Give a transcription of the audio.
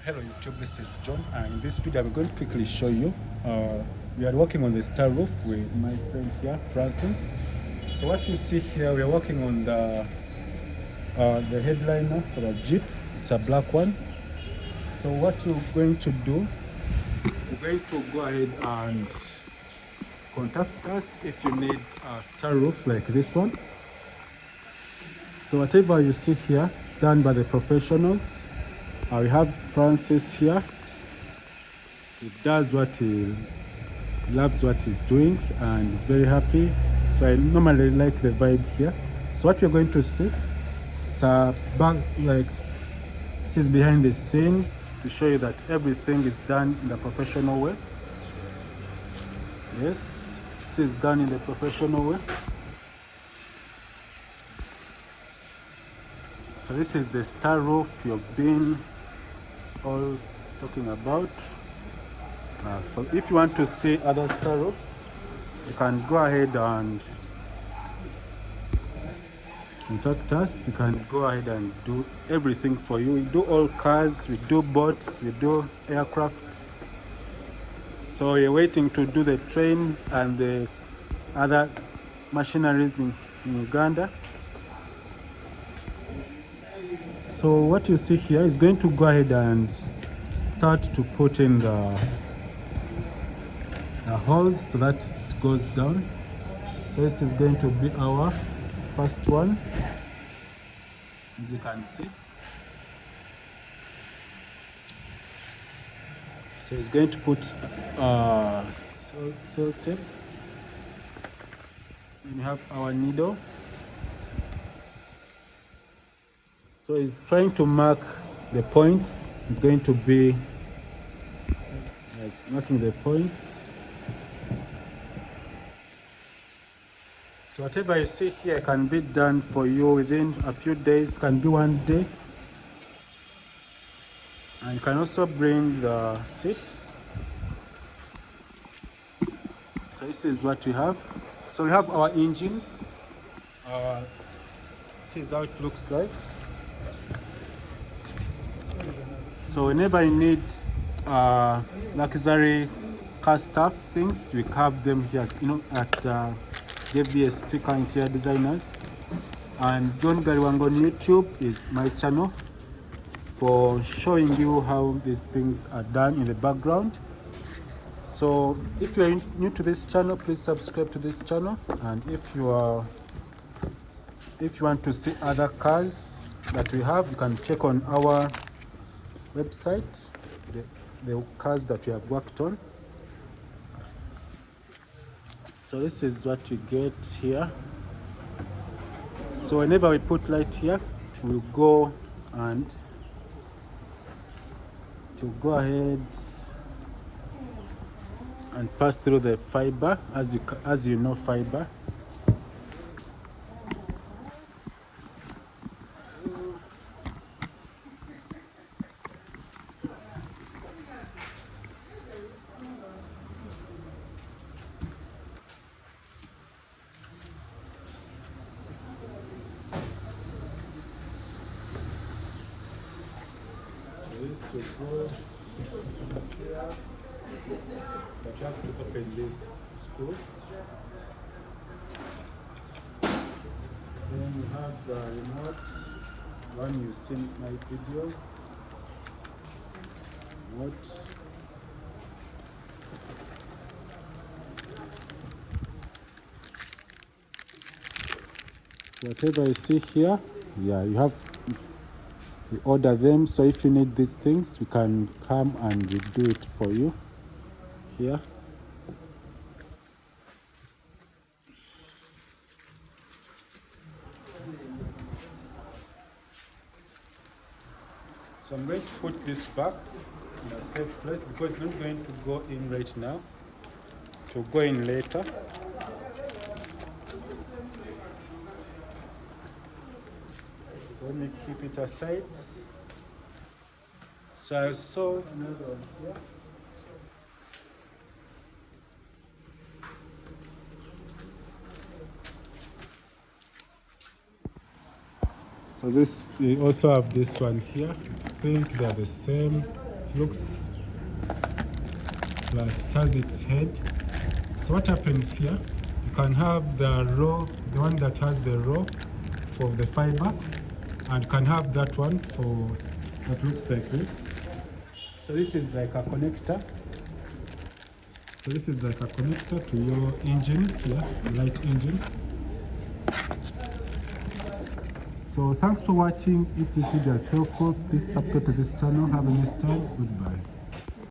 Hello YouTube, this is John, and in this video I'm going to quickly show you we are working on the star roof with my friend here, Francis. So what you see here, we are working on the headliner for the Jeep. It's a black one. So what you're going to do, you're going to go ahead and contact us if you need a star roof like this one. So whatever you see here, it's done by the professionals. We have Francis here. He does what he loves, what he's doing, and he's very happy. So I normally like the vibe here. So what you're going to see, it's a back, like this is behind the scene to show you that everything is done in the professional way. Yes, this is done in the professional way. So this is the star roof you've been all talking about. So if you want to see other star roofs, you can go ahead and contact us. You can go ahead and do everything for you. We do all cars, we do boats, we do aircrafts. So you're waiting to do the trains and the other machineries in Uganda. So what you see here is going to go ahead and start to put in the holes so that it goes down. So this is going to be our first one, as you can see. So it's going to put cell tape. We have our needle. So it's trying to mark the points. It's going to be marking the points. So whatever you see here can be done for you within a few days, can be one day. And you can also bring the seats. So this is what we have. So we have our engine. This is how it looks like. So whenever you need luxury car stuff things, we have them here, at JVSP Car Interior Designers. And John Galiwango on YouTube is my channel for showing you how these things are done in the background. So if you are new to this channel, please subscribe to this channel. And if you want to see other cars that we have, you can check on our website the cars that we have worked on. So this is what we get here. So whenever we put light here, it will go and to go ahead and pass through the fiber, as you know, fiber. This is good. But you have to open this screw. Then you have the remote, one you've seen my videos. Remote. So whatever you see here, we order them. So if you need these things, we can come and we do it for you here. So I'm going to put this back in a safe place because it's not going to go in right now. It will go in later. Let me keep it aside. So I saw another one here. So this, we also have this one here. I think they're the same. looks plus it has its head. So what happens here, you can have the row, the one that has the row for the fiber, and you can have that one for that looks like this. So this is like a connector. So this is like a connector to your engine here, light engine. So thanks for watching. If this video is helpful, please subscribe to this channel. Have a nice time. Goodbye.